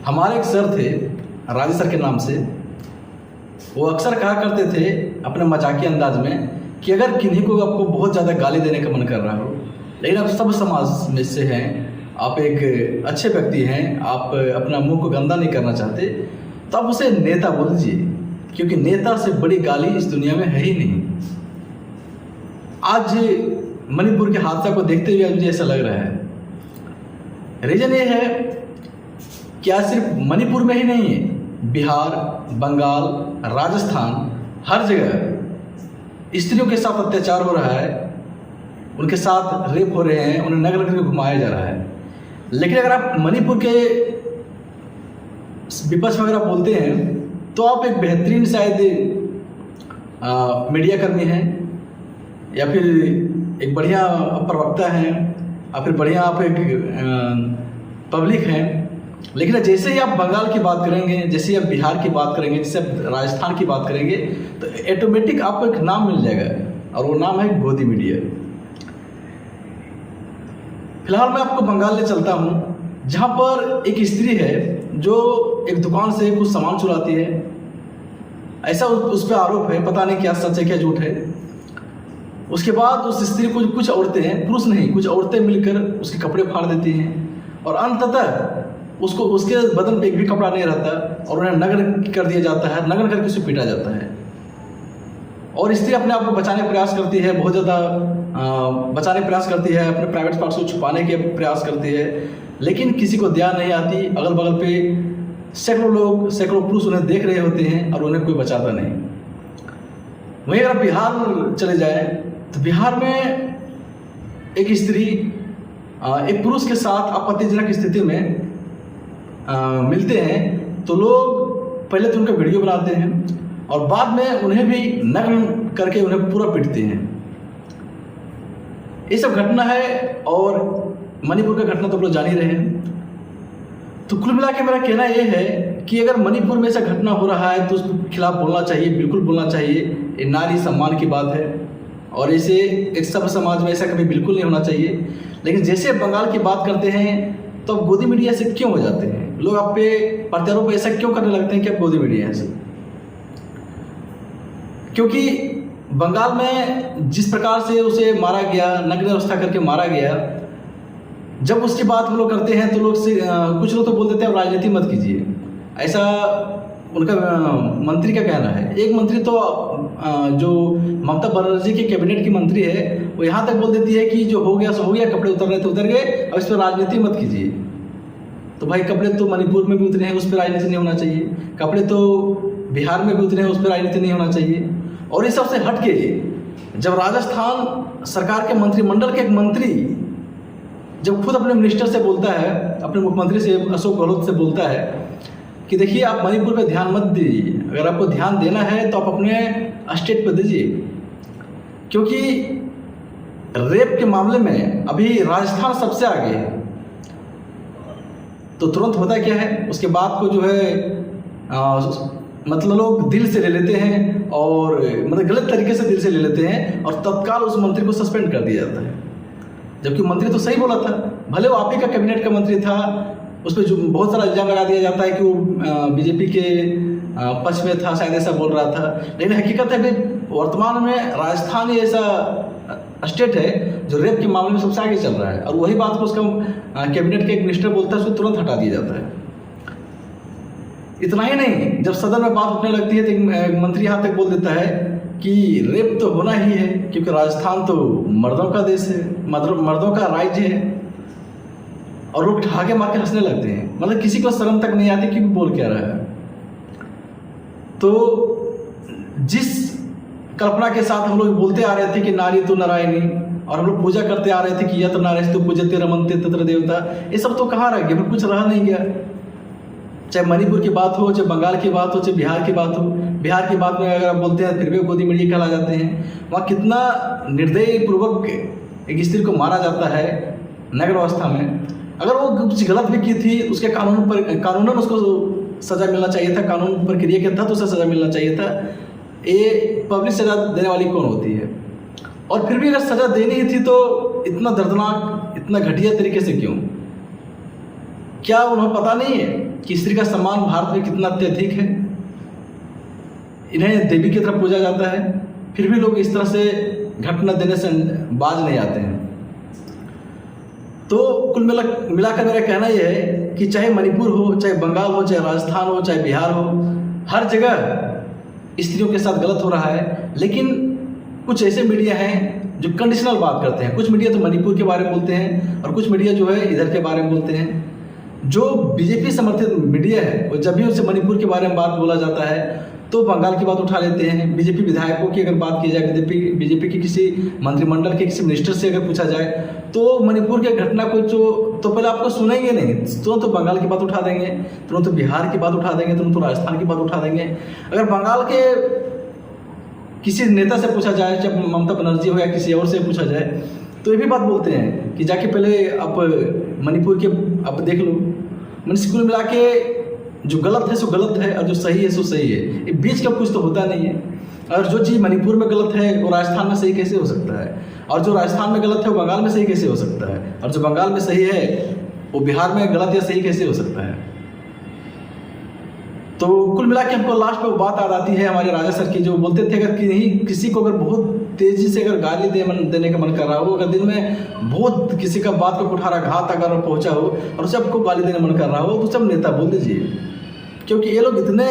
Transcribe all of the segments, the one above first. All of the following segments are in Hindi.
हमारे एक सर थे राजेश सर के नाम से। वो अक्सर कहा करते थे अपने मजाकिया अंदाज में कि अगर किन्हीं को आपको बहुत ज़्यादा गाली देने का मन कर रहा हो, लेकिन आप सब समाज में से हैं, आप एक अच्छे व्यक्ति हैं, आप अपना मुंह को गंदा नहीं करना चाहते, तो आप उसे नेता बोल दीजिए, क्योंकि नेता से बड़ी गाली इस दुनिया में है ही नहीं। आज मणिपुर के हादसा को देखते हुए मुझे ऐसा लग रहा है, रीजन ये है कि आज सिर्फ मणिपुर में ही नहीं है, बिहार, बंगाल, राजस्थान, हर जगह स्त्रियों के साथ अत्याचार हो रहा है, उनके साथ रेप हो रहे हैं, उन्हें नगर नगर घुमाया जा रहा है। लेकिन अगर आप मणिपुर के विपक्ष में अगर आप बोलते हैं तो आप एक बेहतरीन शायद मीडिया कर्मी हैं, या फिर एक बढ़िया प्रवक्ता हैं, या फिर बढ़िया आप एक पब्लिक हैं। लेकिन जैसे ही आप बंगाल की बात करेंगे, जैसे ही आप बिहार की बात करेंगे, जैसे आप राजस्थान की बात करेंगे, तो ऑटोमेटिक आपको एक नाम मिल जाएगा, और वो नाम है गोदी मीडिया। फिलहाल मैं आपको बंगाल ले चलता हूँ, जहाँ पर एक स्त्री है जो एक दुकान से कुछ सामान चुराती है। ऐसा उस पर आरोप है, पता नहीं क्या सच है क्या झूठ है। उसके बाद उस स्त्री को कुछ औरतें हैं, पुरुष नहीं, कुछ औरतें मिलकर उसके कपड़े फाड़ देती हैं, और अंततः उसको उसके बदन पे एक भी कपड़ा नहीं रहता, और उन्हें नग्न कर दिया जाता है, नग्न करके उसे पीटा जाता है। और स्त्री अपने आप को बचाने का प्रयास करती है, बहुत ज़्यादा बचाने का प्रयास करती है, अपने प्राइवेट पार्ट्स को छुपाने के प्रयास करती है, लेकिन किसी को ध्यान नहीं आती। अगल बगल पे सैकड़ों लोग, सैकड़ों पुरुष उन्हें देख रहे होते हैं, और उन्हें कोई बचाता नहीं। वहीं अगर बिहार चले जाए तो बिहार में एक स्त्री एक पुरुष के साथ आपत्तिजनक स्थिति में मिलते हैं, तो लोग पहले तो उनका वीडियो बनाते हैं, और बाद में उन्हें भी नग्न करके उन्हें पूरा पीटते हैं। ये सब घटना है, और मणिपुर का घटना तो आप लोग जान ही रहे हैं। तो कुल मिला के मेरा कहना यह है कि अगर मणिपुर में ऐसा घटना हो रहा है तो उसके खिलाफ बोलना चाहिए, बिल्कुल बोलना चाहिए। ये नारी सम्मान की बात है, और इसे एक सब समाज में ऐसा कभी बिल्कुल नहीं होना चाहिए। लेकिन जैसे बंगाल की बात करते हैं तो अब गोदी मीडिया से क्यों हो जाते हैं लोग, आप पे प्रत्यारोप ऐसा क्यों करने लगते हैं कि अब गोदी मीडिया है? क्योंकि बंगाल में जिस प्रकार से उसे मारा गया, नग्न अवस्था करके मारा गया, जब उसकी बात हम लोग करते हैं तो लोग से कुछ लोग तो बोल देते हैं राजनीति मत कीजिए। ऐसा उनका मंत्री का कहना है। एक मंत्री तो जो ममता बनर्जी के कैबिनेट की मंत्री है, वो यहाँ तक बोल देती है कि जो हो गया सो हो गया, कपड़े उतर रहे थे उतर गए, अब इस पर राजनीति मत कीजिए। तो भाई कपड़े तो मणिपुर में भी उतरे हैं, उस पर राजनीति नहीं होना चाहिए। कपड़े तो बिहार में भी उतरे हैं, उस पर राजनीति नहीं होना चाहिए। और इस सबसे हट के जब राजस्थान सरकार के मंत्रिमंडल के एक मंत्री जब खुद अपने मिनिस्टर से बोलता है, अपने मुख्यमंत्री से, अशोक गहलोत से बोलता है कि देखिए आप मणिपुर पे ध्यान मत दीजिए, अगर आपको ध्यान देना है तो आप अपने स्टेट पे दीजिए। क्योंकि रेप के मामले में अभी राजस्थान सबसे आगे है। तो तुरंत होता क्या है, उसके बाद को जो है मतलब लोग दिल से ले लेते हैं, और मतलब गलत तरीके से दिल से ले लेते हैं, और तत्काल उस मंत्री को सस्पेंड कर दिया जाता है। जबकि मंत्री तो सही बोला था, भले वो आप ही का कैबिनेट का मंत्री था, उस पर जो बहुत सारा इल्जाम लगा दिया जाता है कि वो बीजेपी के पक्ष में था, शायद ऐसा बोल रहा था। लेकिन हकीकत है कि वर्तमान में राजस्थान ही ऐसा स्टेट है जो रेप के मामले में सबसे आगे चल रहा है, और वही बात को उसका कैबिनेट के एक मिनिस्टर बोलता है, उसको तुरंत हटा दिया जाता है। इतना ही नहीं, जब सदन में बात उठने लगती है तो एक मंत्री यहाँ तक बोल देता है कि रेप तो होना ही है, क्योंकि राजस्थान तो मर्दों का देश है, मर्दों का राज्य है। और लोग ठहाके मार के हंसने लगते हैं, मतलब किसी को शर्म तक नहीं आती कि बोल क्या रहा है। तो जिस कल्पना के साथ हम लोग बोलते आ रहे थे कि नारी तो नारायणी, और हम लोग पूजा करते आ रहे थे कि यत्र नारीस्तु पूज्यते रमन्ते तत्र देवता, ये सब तो कहाँ रह गया, फिर कुछ रहा नहीं गया। चाहे मणिपुर की बात हो, चाहे बंगाल की बात हो, चाहे बिहार की बात हो। बिहार की बात में अगर आप बोलते हैं फिर भी गोदी मीडिया कहला जाते हैं। वहाँ कितना निर्दयपूर्वक एक स्त्री को मारा जाता है नग्न अवस्था में। अगर वो कुछ गलत भी की थी, उसके कानूनन उसको सज़ा मिलना चाहिए था, कानून प्रक्रिया के तहत उसे सज़ा मिलना चाहिए था। ये पब्लिक सज़ा देने वाली कौन होती है? और फिर भी अगर सज़ा देनी ही थी तो इतना दर्दनाक, इतना घटिया तरीके से क्यों? क्या उन्हें पता नहीं है कि स्त्री का सम्मान भारत में कितना अत्यधिक है? इन्हें देवी की तरफ पूजा जाता है, फिर भी लोग इस तरह से घटना देने से बाज नहीं आते हैं। तो कुल मिलाकर मेरा कहना यह है कि चाहे मणिपुर हो, चाहे बंगाल हो, चाहे राजस्थान हो, चाहे बिहार हो, हर जगह स्त्रियों के साथ गलत हो रहा है। लेकिन कुछ ऐसे मीडिया हैं जो कंडीशनल बात करते हैं। कुछ मीडिया तो मणिपुर के बारे में बोलते हैं और कुछ मीडिया जो है इधर के बारे में बोलते हैं। जो बीजेपी समर्थित मीडिया है वो जब भी उससे मणिपुर के बारे में बात बोला जाता है तो बंगाल की बात उठा लेते हैं। बीजेपी विधायकों की अगर बात की जाए, बीजेपी के किसी मंत्रिमंडल के किसी मिनिस्टर से अगर पूछा जाए तो मणिपुर के घटना को तो पहले आपको सुनेंगे नहीं, तुरंत तो बंगाल की बात उठा देंगे, तुरंत तो बिहार की बात उठा देंगे, तुरंत तो राजस्थान की बात उठा देंगे। अगर बंगाल के किसी नेता से पूछा जाए, चाहे ममता बनर्जी हो या किसी और से पूछा जाए, तो ये भी बात बोलते हैं कि जाके पहले आप मणिपुर के आप देख लो। मैंने कुल मिला के जो गलत है सो गलत है और जो सही है सो सही है, ये बीच का कुछ तो होता नहीं है। और जो चीज़ मणिपुर में गलत है वो राजस्थान में सही कैसे हो सकता है, और जो राजस्थान में गलत है वो बंगाल में सही कैसे हो सकता है, और जो बंगाल में सही है वो बिहार में गलत या सही कैसे हो सकता है। तो कुल मिला के हमको लास्ट में वो बात याद आती है हमारे राजा सर की, जो बोलते थे अगर किसी को अगर बहुत तेजी से अगर गाली देने का मन कर रहा हो, अगर दिन में बहुत किसी का बात को कुठाराघात अगर पहुंचा हो और उसे आपको गाली देने मन कर रहा हो तो सब नेता बोल दीजिए, क्योंकि ये लोग इतने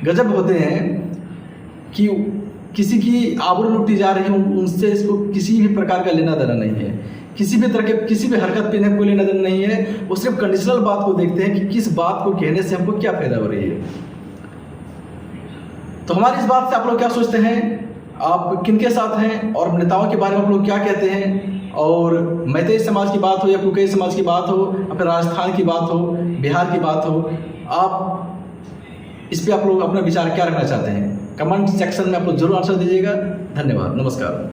गजब होते हैं कि किसी की आबरू लुटी जा रही है उनसे इसको किसी भी प्रकार का लेना देना नहीं है, किसी भी तरह के किसी भी हरकत पे इन्हें कोई लेना देना नहीं है। वो सिर्फ कंडीशनल बात को देखते हैं कि किस बात को कहने से हमको क्या फायदा हो रही है। तो हमारी इस बात से आप लोग क्या सोचते हैं, आप किनके साथ हैं और नेताओं के बारे में आप लोग क्या कहते हैं? और मैतेई समाज की बात हो या कुकई समाज की बात हो, अपने राजस्थान की बात हो, बिहार की बात हो, आप इस पर आप लोग अपना विचार क्या रखना चाहते हैं? कमेंट सेक्शन में आप लोग जरूर आंसर दीजिएगा। धन्यवाद, नमस्कार।